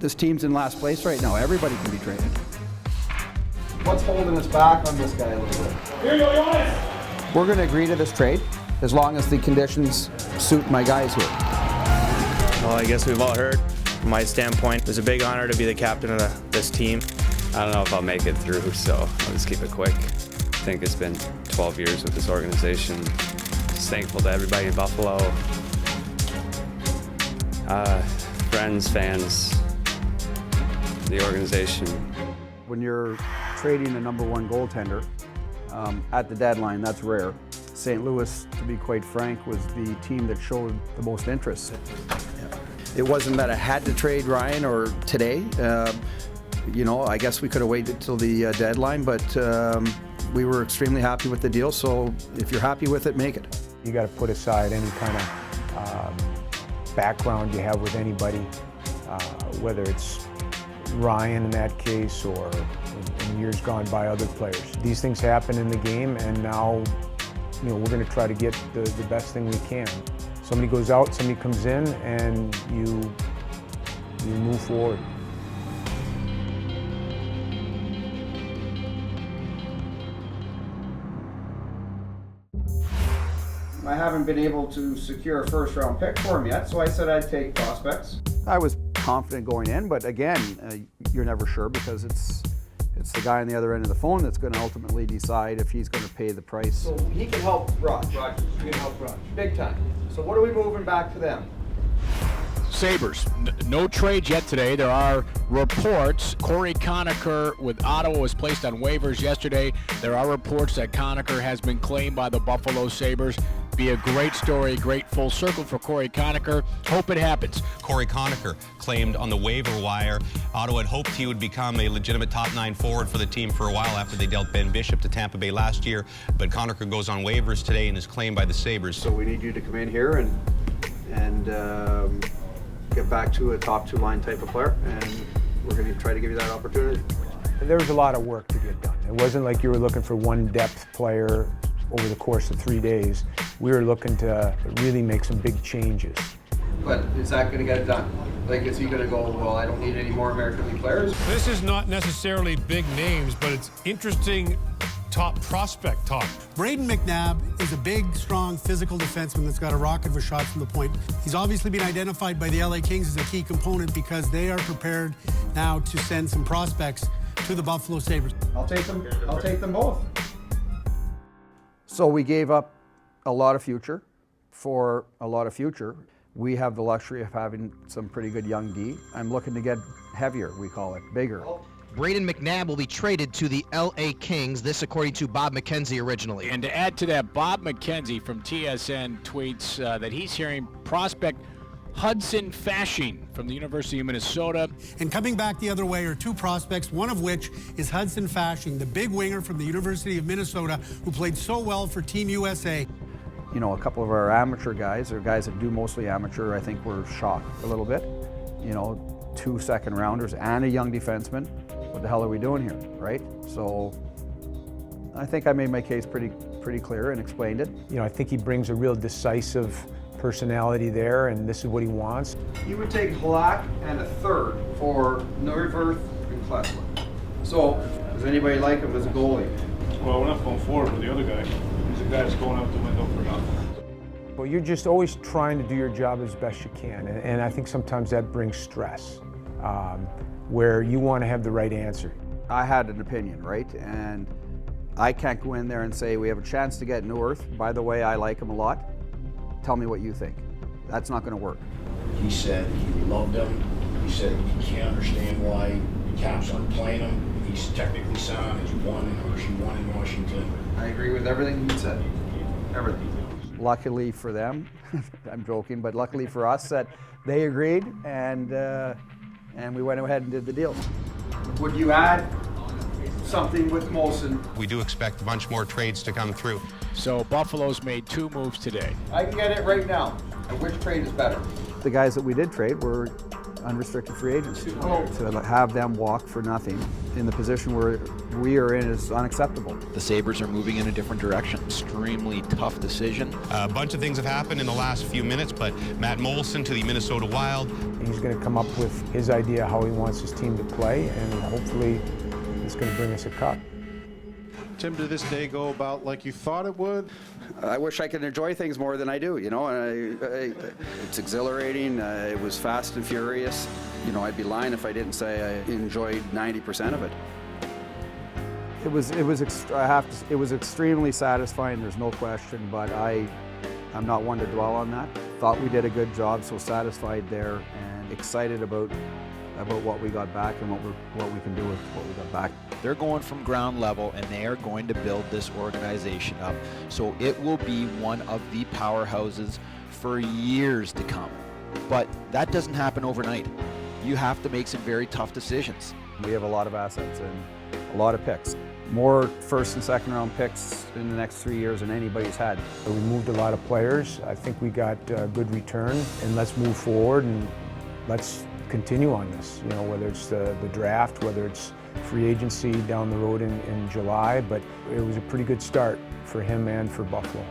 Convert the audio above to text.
This team's in last place right now. Everybody can be traded. What's holding us back on this guy a little bit? We're going to agree to this trade as long as the conditions suit my guys here. Well, I guess we've all heard. From my standpoint, it was a big honor to be the captain of this team. I don't know if I'll make it through, so I'll just keep it quick. I think it's been 12 years with this organization. Just thankful to everybody in Buffalo. Friends, fans, the organization. When you're trading the number one goaltender at the deadline, that's rare. St. Louis, to be quite frank, was the team that showed the most interest. It wasn't that I had to trade Ryan or today. You know, I guess we could have waited till the deadline, but we were extremely happy with the deal. So if you're happy with it, make it. You got to put aside any kind of background you have with anybody, whether it's Ryan in that case or in years gone by other players. These things happen in the game, and now, you know, we're going to try to get the best thing we can. Somebody goes out, somebody comes in, and you move forward. I haven't been able to secure a first-round pick for him yet, so I said I'd take prospects. I was confident going in, but again, you're never sure because it's the guy on the other end of the phone that's going to ultimately decide if he's going to pay the price. So he can help Rogers. He can help Rogers. Big time. So what are we moving back to them? Sabres, no trades yet today. There are reports. Corey Conacher with Ottawa was placed on waivers yesterday. There are reports that Conacher has been claimed by the Buffalo Sabres. Be a great story, great full circle for Corey Conacher. Hope it happens. Corey Conacher claimed on the waiver wire. Ottawa had hoped he would become a legitimate top 9 forward for the team for a while after they dealt Ben Bishop to Tampa Bay last year. But Conacher goes on waivers today and is claimed by the Sabres. So we need you to come in here and get back to a top 2 line type of player, and we're going to try to give you that opportunity. There was a lot of work to get done. It wasn't like you were looking for one depth player over the course of 3 days. We were looking to really make some big changes. But is that going to get it done? Like, is he going to go, well, I don't need any more American League players? This is not necessarily big names, but it's interesting top prospect talk. Braden McNabb is a big, strong, physical defenseman that's got a rocket of a shot from the point. He's obviously been identified by the LA Kings as a key component because they are prepared now to send some prospects to the Buffalo Sabres. I'll take them both. So we gave up a lot of future for a lot of future. We have the luxury of having some pretty good young D. I'm looking to get heavier, we call it, bigger. Braden McNabb will be traded to the LA Kings, this according to Bob McKenzie originally. And to add to that, Bob McKenzie from TSN tweets that he's hearing prospect Hudson Fasching from the University of Minnesota. And coming back the other way are 2 prospects, one of which is Hudson Fasching, the big winger from the University of Minnesota who played so well for Team USA. You know, a couple of our amateur guys, or guys that do mostly amateur, I think were shocked a little bit. You know, 2 second rounders and a young defenseman. What the hell are we doing here, right? So I think I made my case pretty clear and explained it. You know, I think he brings a real decisive personality there, and this is what he wants. You would take Halak and a third for Neuwirth and Klesler. So, does anybody like him as a goalie? Well, we're not going forward with the other guy. He's a guy that's going out the window for nothing. Well, you're just always trying to do your job as best you can, and I think sometimes that brings stress, where you want to have the right answer. I had an opinion, right? And I can't go in there and say, we have a chance to get Neuwirth. By the way, I like him a lot. Tell me what you think. That's not going to work. He said he loved him. He said he can't understand why the Caps aren't playing him. He's technically sound. He's won in Washington. I agree with everything you said. Everything. Luckily for them, I'm joking, but luckily for us that they agreed and we went ahead and did the deal. Would you add something with Molson? We do expect a bunch more trades to come through. So Buffalo's made 2 moves today. I can get it right now. And which trade is better? The guys that we did trade were unrestricted free agents. To have them walk for nothing in the position where we are in is unacceptable. The Sabres are moving in a different direction. Extremely tough decision. A bunch of things have happened in the last few minutes, but Matt Molson to the Minnesota Wild, He's going to come up with his idea how he wants his team to play, and hopefully it's going to bring us a cup. Tim, did this day go about like you thought it would? I wish I could enjoy things more than I do, you know. It's exhilarating. It was fast and furious. You know, I'd be lying if I didn't say I enjoyed 90% of it. It was extremely satisfying. There's no question, but I'm not one to dwell on that. Thought we did a good job, so satisfied there and excited about what we got back and what we can do with what we got back. They're going from ground level, and they are going to build this organization up. So it will be one of the powerhouses for years to come. But that doesn't happen overnight. You have to make some very tough decisions. We have a lot of assets and a lot of picks. More first and second round picks in the next 3 years than anybody's had. We moved a lot of players. I think we got a good return, and let's move forward and let's continue on this. You know, whether it's the draft, whether it's free agency down the road in July, but it was a pretty good start for him and for Buffalo.